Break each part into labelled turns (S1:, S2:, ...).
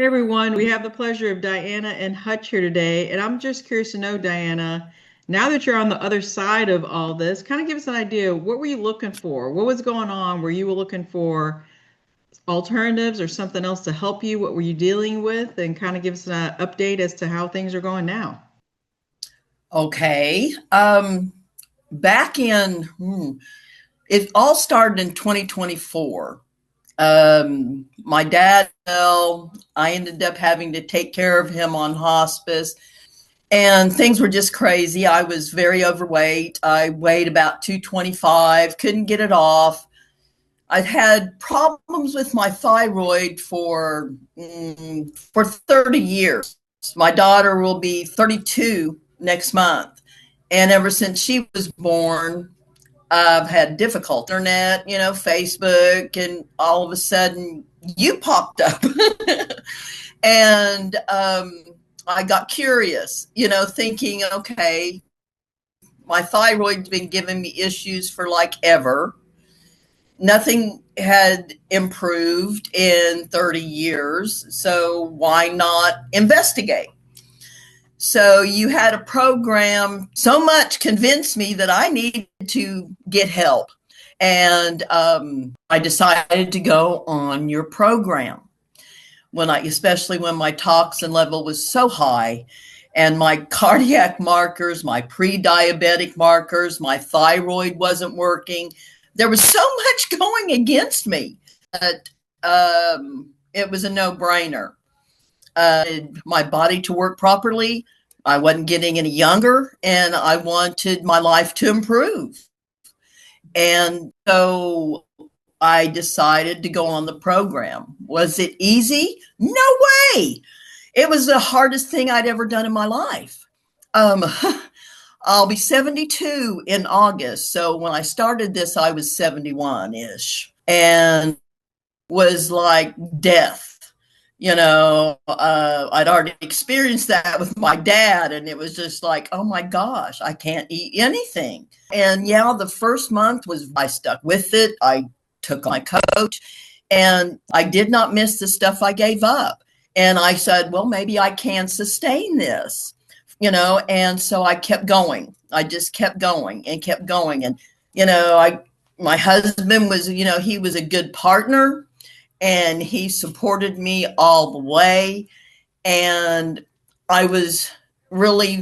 S1: Hey everyone, we have the pleasure of Dianna and Hutch here today, and I'm just curious to know, Dianna, now that you're on the other side of all this, kind of give us an idea. What were you looking for? What was going on? Were you looking for alternatives or something else to help you? What were you dealing with? And kind of give us an update as to how things are going now.
S2: Okay. Back in, it all started in 2024. My dad fell. I ended up having to take care of him on hospice, and things were just crazy. I was very overweight. I weighed about 225, couldn't get it off. I've had problems with my thyroid for 30 years. My daughter will be 32 next month. And ever since she was born, I've had difficult internet, Facebook, and all of a sudden you popped up. and I got curious, thinking, okay, my thyroid's been giving me issues for like ever. Nothing had improved in 30 years. So why not investigate? So you had a program so much convinced me that I needed to get help. And I decided to go on your program especially when my toxin level was so high and my cardiac markers, my pre-diabetic markers, my thyroid wasn't working. There was so much going against me that it was a no-brainer. My body to work properly. I wasn't getting any younger, and I wanted my life to improve. And so I decided to go on the program. Was it easy? No way. It was the hardest thing I'd ever done in my life. Um, I'll be 72 in August. So when I started this, I was 71 ish and was like death. I'd already experienced that with my dad, and it was just like, oh my gosh, I can't eat anything. And yeah, the first month I stuck with it. I took my coach, and I did not miss the stuff I gave up. And I said, well, maybe I can sustain this, and so I kept going. I just kept going and kept going. And, my husband was, he was a good partner, and he supported me all the way. And I was really,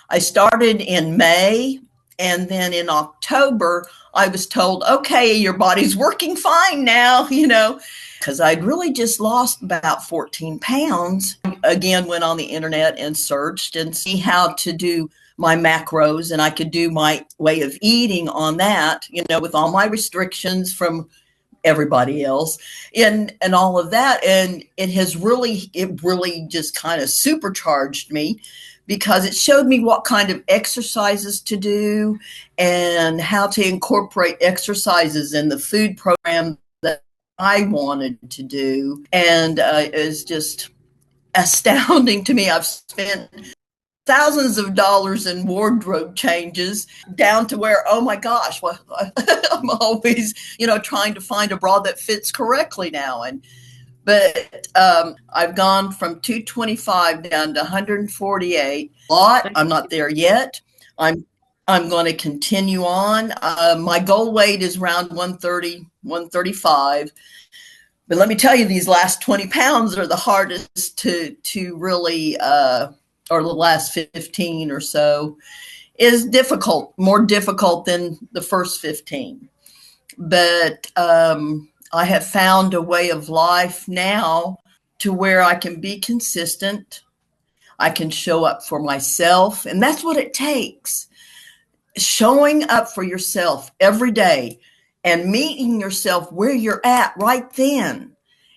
S2: I started in May, and then in October, I was told, okay, your body's working fine now, because I'd really just lost about 14 pounds. Again, went on the internet and searched and see how to do my macros, and I could do my way of eating on that, with all my restrictions from everybody else and all of that. And it really just kind of supercharged me, because it showed me what kind of exercises to do and how to incorporate exercises in the food program that I wanted to do. And it's just astounding to me. I've spent thousands of dollars in wardrobe changes, down to where, oh my gosh, well, I'm always, trying to find a bra that fits correctly now. But I've gone from 225 down to 148. A lot. I'm not there yet. I'm going to continue on. My goal weight is around 130, 135. But let me tell you, these last 20 pounds are the hardest to really, or the last 15 or so, is difficult, more difficult than the first 15. But I have found a way of life now to where I can be consistent. I can show up for myself, and that's what it takes. Showing up for yourself every day and meeting yourself where you're at right then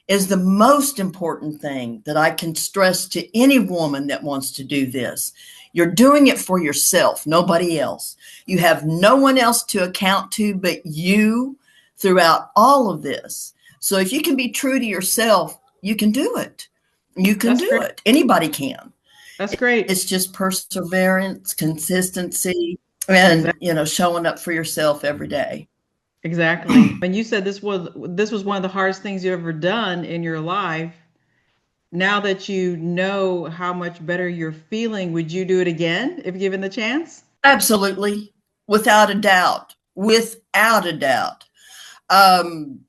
S2: is the most important thing that I can stress to any woman that wants to do this. You're doing it for yourself, nobody else. You have no one else to account to but you throughout all of this. So if you can be true to yourself, you can do it. You can
S1: That's
S2: do
S1: great.
S2: it. Anybody can.
S1: That's great.
S2: It's just perseverance, consistency, and,
S1: Exactly.
S2: showing up for yourself every day.
S1: Exactly. And you said this was one of the hardest things you ever done in your life. now that you know how much better you're feeling, would you do it again if given the chance?
S2: Absolutely, without a doubt, without a doubt. Um,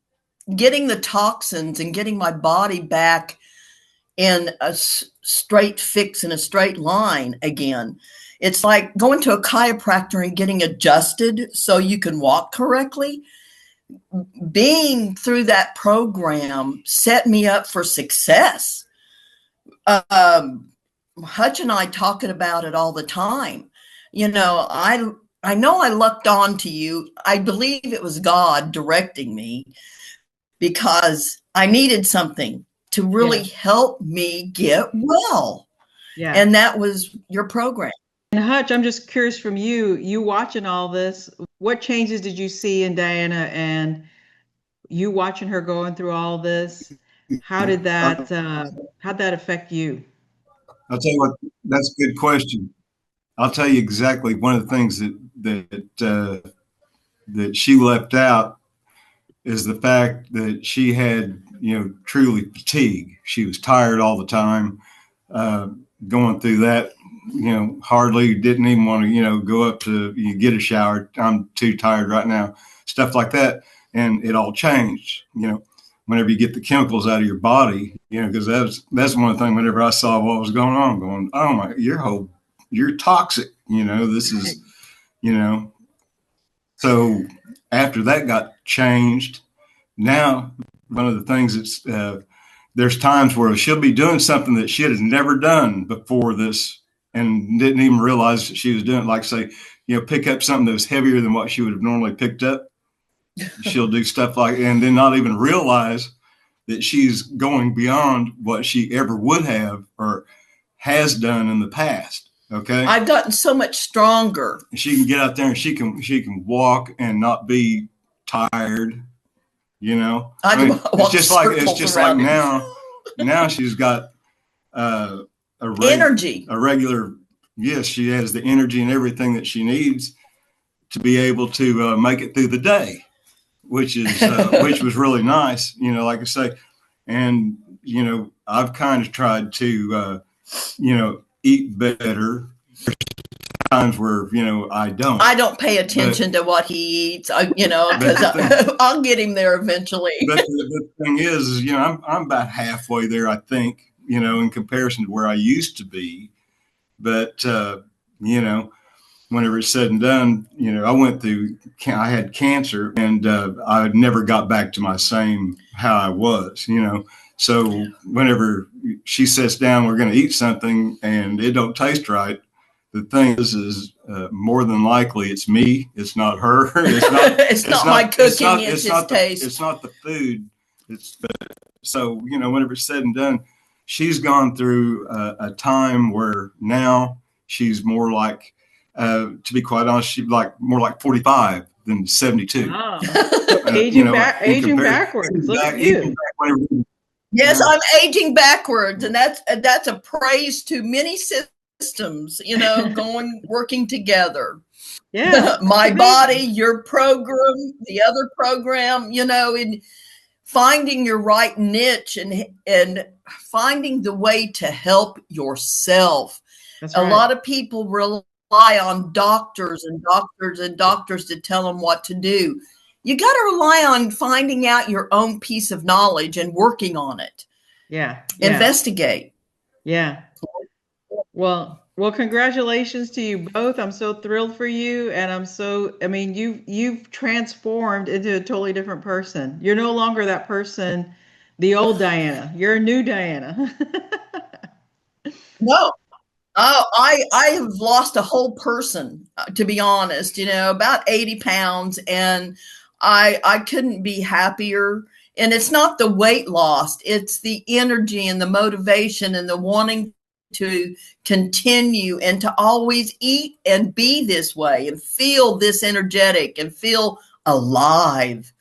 S2: Getting the toxins and getting my body back in a straight fix in a straight line again. It's like going to a chiropractor and getting adjusted so you can walk correctly. Being through that program set me up for success. Um, Hutch and I talking about it all the time. You know, I know I lucked on to you. I believe it was God directing me because I needed something to really
S1: Yeah.
S2: help me get well.
S1: Yeah.
S2: And that was your program.
S1: And Hutch, I'm just curious from you, you watching all this, what changes did you see in Diana and you watching her going through all this? How did
S3: I'll
S1: how'd that affect you?
S3: tell you what, that's a good question. I'll tell you exactly one of the things that she left out is the fact that she had, truly fatigue. She was tired all the time, uh, going through that. Hardly didn't even want to, go up to get a shower. I'm too tired right now. Stuff like that, and it all changed. Whenever you get the chemicals out of your body, because that's one thing. Whenever I saw what was going on, going, oh my, you're toxic. This
S1: Right.
S3: is, you know. So after that got changed, now one of the things that's there's times where she'll be doing something that she had never done before this and didn't even realize that she was doing it. Like say, pick up something that was heavier than what she would have normally picked up. She'll do stuff like, and then not even realize that she's going beyond what she ever would have or has done in the past. Okay.
S2: I've gotten so much stronger.
S3: She can get out there and she can walk and not be tired.
S2: I
S3: I
S2: can
S3: mean,
S2: walk
S3: it's
S2: circles
S3: just like
S2: around it.
S3: now she's got uh,
S2: Energy.
S3: a regular. Yes, she has the energy and everything that she needs to be able to make it through the day, which was really nice. Like I say, and I've kind of tried to eat better. Times where I don't.
S2: I don't pay attention to what he eats, because I'll get him there eventually.
S3: But the thing is, I'm about halfway there, I think, in comparison to where I used to be. But, whenever it's said and done, I went through, I had cancer and I never got back to my same how I was, So whenever she sits down, we're going to eat something and it don't taste right. The thing is more than likely it's me. It's not her.
S2: It's not my cooking. It's his taste.
S3: It's not the food. It's so whenever it's said and done, she's gone through a time where now she's more like, to be quite honest, she's like more like 45 than 72.
S1: Oh, so aging backwards. Look at you.
S2: Yes, I'm aging backwards, and that's a praise to many systems, working together.
S1: Yeah, it's
S2: My body,
S1: amazing.
S2: your program, the other program, in finding your right niche and finding the way to help yourself.
S1: That's
S2: A
S1: right.
S2: lot of people rely on doctors and doctors and doctors to tell them what to do. You got to rely on finding out your own piece of knowledge and working on it.
S1: Yeah, yeah,
S2: Investigate.
S1: yeah. Well, congratulations to you both. I'm so thrilled for you, and I mean, you've transformed into a totally different person. You're no longer that person, the old Diana. You're a new Diana.
S2: No, oh, I have lost a whole person, to be honest, about 80 pounds, and I couldn't be happier. And it's not the weight loss, it's the energy and the motivation and the wanting to continue and to always eat and be this way and feel this energetic and feel alive.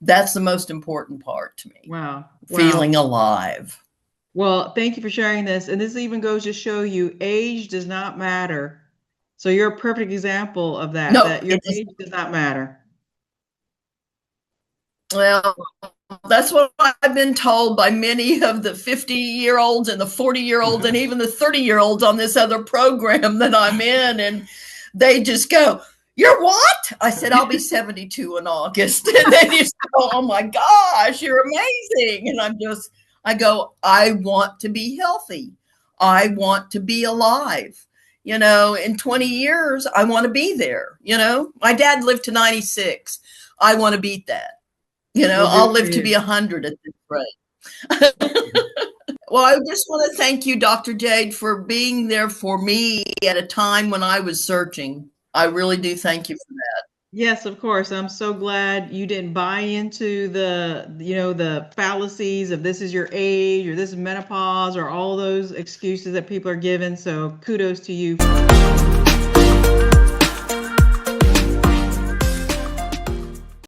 S2: That's the most important part to me.
S1: Wow,
S2: Feeling
S1: wow.
S2: alive.
S1: Well, thank you for sharing this. And this even goes to show you age does not matter. So you're a perfect example of that,
S2: No,
S1: that your
S2: it is.
S1: age does not matter.
S2: Well, That's what I've been told by many of the 50-year-olds and the 40-year-olds and even the 30-year-olds on this other program that I'm in. And they just go, "You're what?" I said, "I'll be 72 in August." And they just go, "Oh my gosh, you're amazing." And I go, "I want to be healthy. I want to be alive. In 20 years, I want to be there. My dad lived to 96. I want to beat that.
S1: Well,
S2: I'll
S1: good for
S2: live to
S1: you.
S2: be 100 at this rate. Well, I just want to thank you, Dr. Jade, for being there for me at a time when I was searching. I really do thank you for that.
S1: Yes, of course. I'm so glad you didn't buy into the fallacies of this is your age or this is menopause or all those excuses that people are given. So kudos to you.